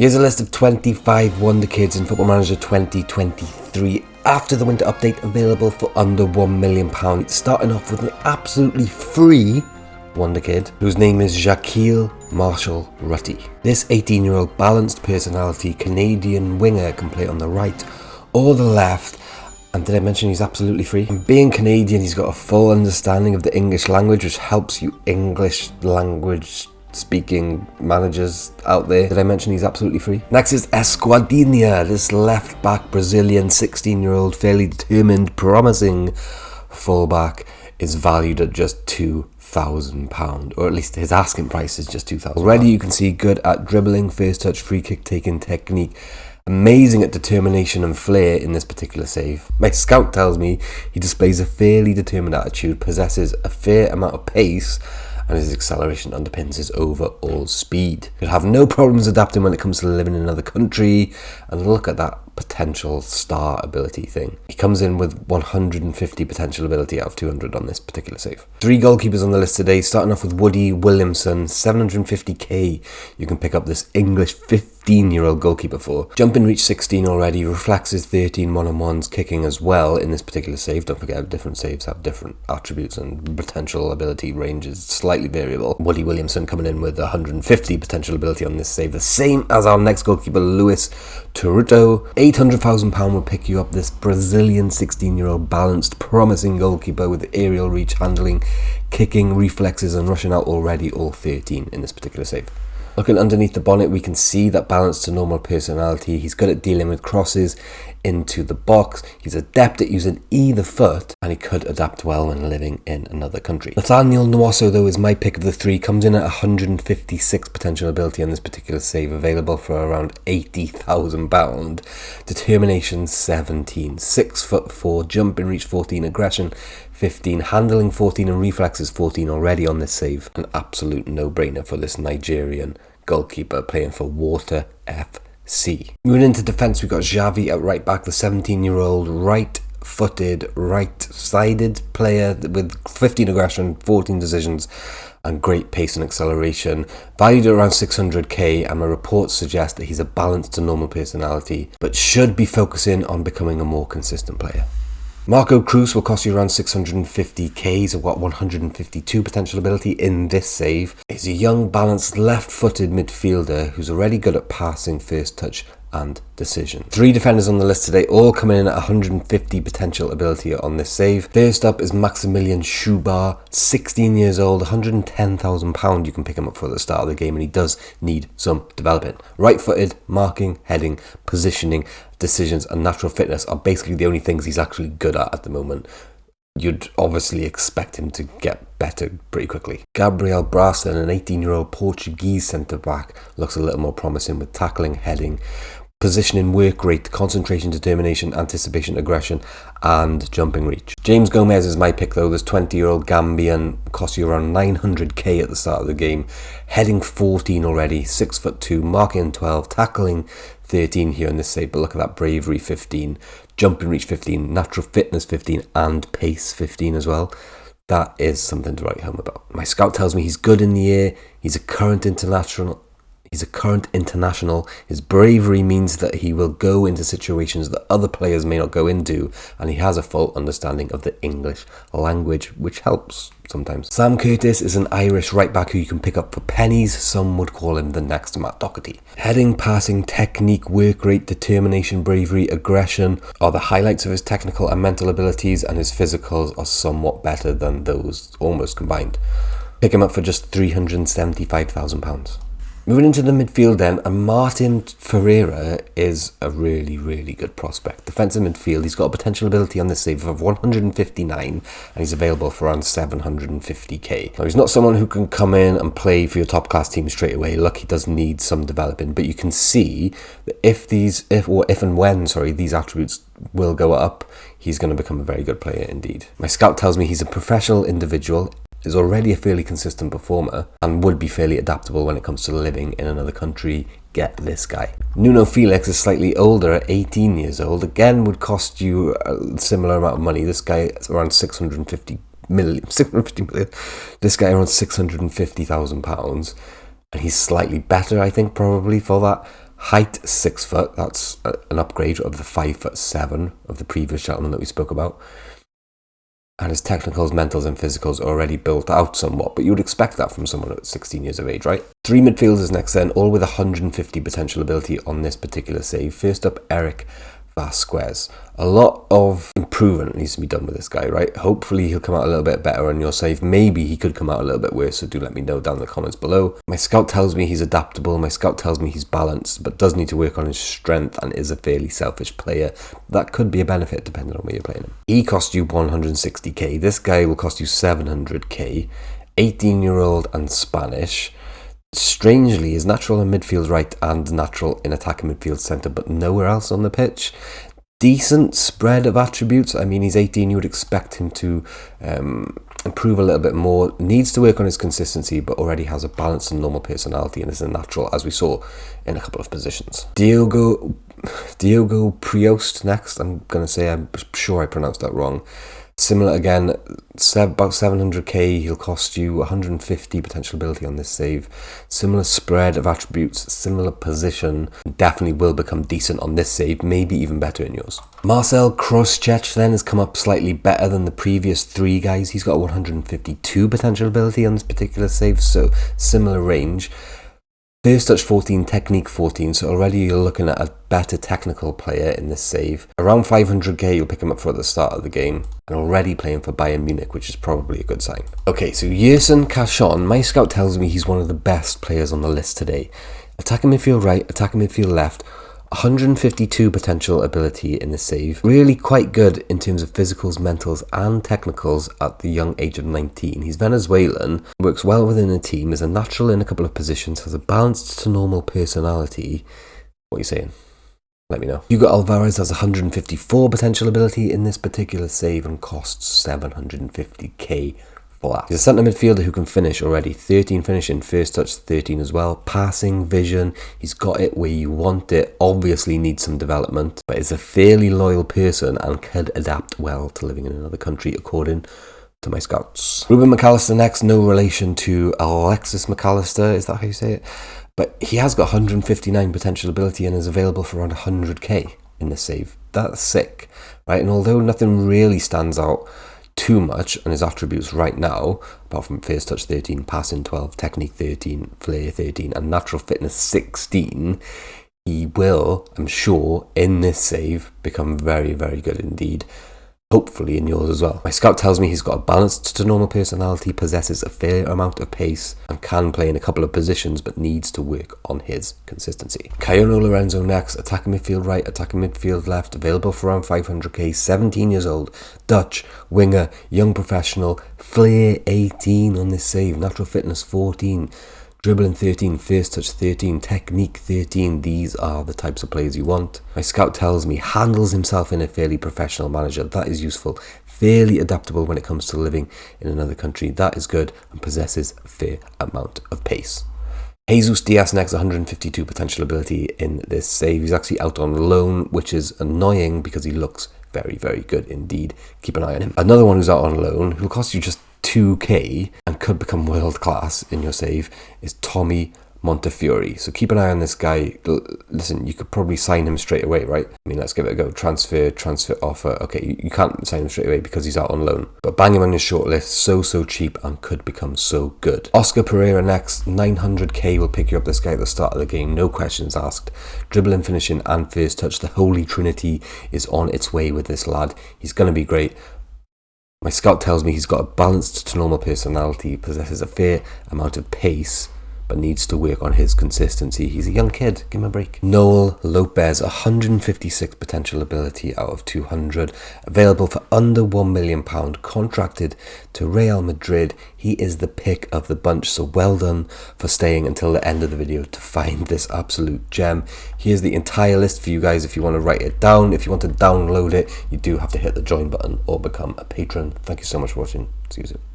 Here's a list of 25 Wonder Kids in Football Manager 2023 after the winter update, available for under £1 million. Starting off with an absolutely free Wonder Kid whose name is Shaquille Marshall Rutty. This 18-year-old balanced personality Canadian winger can play on the right or the left. And did I mention he's absolutely free? And being Canadian, he's got a full understanding of the English language, which helps you English language speaking managers out there. Did I mention he's absolutely free? Next is Esquadinha, this left back Brazilian 16-year-old, fairly determined, promising fullback, is valued at just £2,000, or at least his asking price is just £2,000. Already you can see good at dribbling, first touch, free kick taking technique. Amazing at determination and flair in this particular save. My scout tells me he displays a fairly determined attitude, possesses a fair amount of pace, and his acceleration underpins his overall speed. He'll have no problems adapting when it comes to living in another country, and look at that potential star ability thing. He comes in with 150 potential ability out of 200 on this particular save. 3 goalkeepers on the list today, starting off with Woody Williamson, 750k. You can pick up this English 15-year-old goalkeeper for. Jumping reach 16 already, reflexes 13, one-on-ones, kicking as well in this particular save. Don't forget, different saves have different attributes and potential ability range is slightly variable. Woody Williamson coming in with 150 potential ability on this save, the same as our next goalkeeper, Rhys I. £800,000 will pick you up this Brazilian 16-year-old balanced, promising goalkeeper with aerial reach, handling, kicking, reflexes and rushing out already, all 13 in this particular save. Looking underneath the bonnet, we can see that balanced to normal personality. He's good at dealing with crosses into the box. He's adept at using either foot, and he could adapt well when living in another country. Nathaniel Nwosu, though, is my pick of the 3. Comes in at 156 potential ability on this particular save, available for around £80,000. Determination 17, 6'4", jumping reach 14, aggression 15, handling 14 and reflexes 14 already on this save. An absolute no-brainer for this Nigerian goalkeeper playing for Water FC. Moving into defence, we've got Xavi at right back, the 17-year-old right-footed, right-sided player with 15 aggression, 14 decisions and great pace and acceleration. Valued at around 600k, and my reports suggest that he's a balanced to normal personality, but should be focusing on becoming a more consistent player. Marco Cruz will cost you around 650k. He's got 152 potential ability in this save. He's a young, balanced, left-footed midfielder who's already good at passing, first touch and decision. 3 defenders on the list today, all coming in at 150 potential ability on this save. First up is Maximilian Schubar, 16 years old, £110,000. You can pick him up for the start of the game, and he does need some development. Right-footed, marking, heading, positioning, decisions and natural fitness are basically the only things he's actually good at the moment. You'd obviously expect him to get better pretty quickly. Gabriel Braston, an 18-year-old Portuguese centre-back, looks a little more promising with tackling, heading, positioning, work rate, concentration, determination, anticipation, aggression and jumping reach. James Gomez is my pick though. This 20-year-old Gambian costs you around 900k at the start of the game. Heading 14 already, 6'2", marking 12, tackling 13 here in this save, but look at that bravery 15, jumping reach 15, natural fitness 15 and pace 15 as well. That is something to write home about. My scout tells me he's good in the air, he's a current international. His bravery means that he will go into situations that other players may not go into, and he has a full understanding of the English language, which helps sometimes. Sam Curtis is an Irish right back who you can pick up for pennies. Some would call him the next Matt Doherty. Heading, passing, technique, work rate, determination, bravery, aggression are the highlights of his technical and mental abilities, and his physicals are somewhat better than those almost combined. Pick him up for just £375,000. Moving into the midfield then, and Martin Ferreira is a really, really good prospect. Defensive midfield, he's got a potential ability on this save of 159, and he's available for around 750k. Now, he's not someone who can come in and play for your top class team straight away. Look, he does need some developing, but you can see that if and when these attributes will go up, he's going to become a very good player indeed. My scout tells me he's a professional individual, is already a fairly consistent performer, and would be fairly adaptable when it comes to living in another country. Get this guy. Nuno Felix is slightly older at 18 years old. Again, would cost you a similar amount of money. This guy is around 650 million. This guy around £650,000. And he's slightly better, I think, probably for that. Height 6 foot, that's an upgrade of the 5'7" of the previous gentleman that we spoke about. And his technicals, mentals and physicals are already built out somewhat, but you would expect that from someone at 16 years of age, right? 3 midfielders next then, all with 150 potential ability on this particular save. First up, Eric Vasquez. A lot of improvement needs to be done with this guy, right? Hopefully he'll come out a little bit better on your save. Maybe he could come out a little bit worse, so do let me know down in the comments below. My scout tells me he's adaptable. My scout tells me he's balanced, but does need to work on his strength and is a fairly selfish player. That could be a benefit depending on where you're playing him. He cost you 160k. This guy will cost you 700k. 18-year-old and Spanish. Strangely, is natural in midfield right and natural in attacking midfield centre, but nowhere else on the pitch. Decent spread of attributes. I mean, he's 18, you would expect him to improve a little bit more. Needs to work on his consistency, but already has a balanced and normal personality and is a natural, as we saw in a couple of positions. Diogo Priost next. I'm sure I pronounced that wrong. Similar again, about 700k, he'll cost you 150 potential ability on this save. Similar spread of attributes, similar position, definitely will become decent on this save, maybe even better in yours. Marcel Krosčec then has come up slightly better than the previous 3 guys. He's got 152 potential ability on this particular save, so similar range. First touch 14, technique 14, so already you're looking at a better technical player in this save. Around 500k, you'll pick him up for the start of the game, and already playing for Bayern Munich, which is probably a good sign. Okay, so Yerson Cachon, my scout tells me he's one of the best players on the list today. Attacking midfield right, attacking midfield left, 152 potential ability in the save. Really quite good in terms of physicals, mentals and technicals at the young age of 19. He's Venezuelan, works well within a team, is a natural in a couple of positions, has a balanced to normal personality. What are you saying? Let me know. Hugo Alvarez has 154 potential ability in this particular save and costs 750k. He's a centre midfielder who can finish already. 13 finishing, first touch 13 as well. Passing, vision, he's got it where you want it. Obviously needs some development, but is a fairly loyal person and could adapt well to living in another country according to my scouts. Ruben McAllister next, no relation to Alexis McAllister, is that how you say it? But he has got 159 potential ability and is available for around 100k in this save. That's sick, right? And although nothing really stands out too much on his attributes right now, apart from first touch 13, passing 12, technique 13, flair 13 and natural fitness 16, he will, I'm sure, in this save become very, very good indeed. Hopefully in yours as well. My scout tells me he's got a balanced to normal personality, possesses a fair amount of pace and can play in a couple of positions but needs to work on his consistency. Caiono Lorenzo next, attacking midfield right, attacking midfield left, available for around 500k, 17 years old, Dutch, winger, young professional, flair 18 on this save, natural fitness 14, dribbling 13, first touch 13, technique 13. These are the types of players you want. My scout tells me handles himself in a fairly professional manner. That is useful. Fairly adaptable when it comes to living in another country. That is good and possesses a fair amount of pace. Jesus Diaz next, 152 potential ability in this save. He's actually out on loan, which is annoying because he looks very, very good indeed. Keep an eye on him. Another one who's out on loan, who'll cost you just 2k and could become world class in your save, is Tommy Montefiore. So keep an eye on this guy. Listen, you could probably sign him straight away, right? I mean, let's give it a go. Transfer offer. Okay, you can't sign him straight away because he's out on loan. But bang him on your shortlist. So cheap and could become so good. Oscar Pereira next. 900k will pick you up this guy at the start of the game. No questions asked. Dribbling, finishing and first touch. The Holy Trinity is on its way with this lad. He's going to be great. My scout tells me he's got a balanced to normal personality, possesses a fair amount of pace, but needs to work on his consistency. He's a young kid, give him a break. Noel Lopez, 156 potential ability out of 200, available for under £1 million, contracted to Real Madrid. He is the pick of the bunch, so well done for staying until the end of the video to find this absolute gem. Here's the entire list for you guys if you want to write it down. If you want to download it, you do have to hit the join button or become a patron. Thank you so much for watching. See you soon.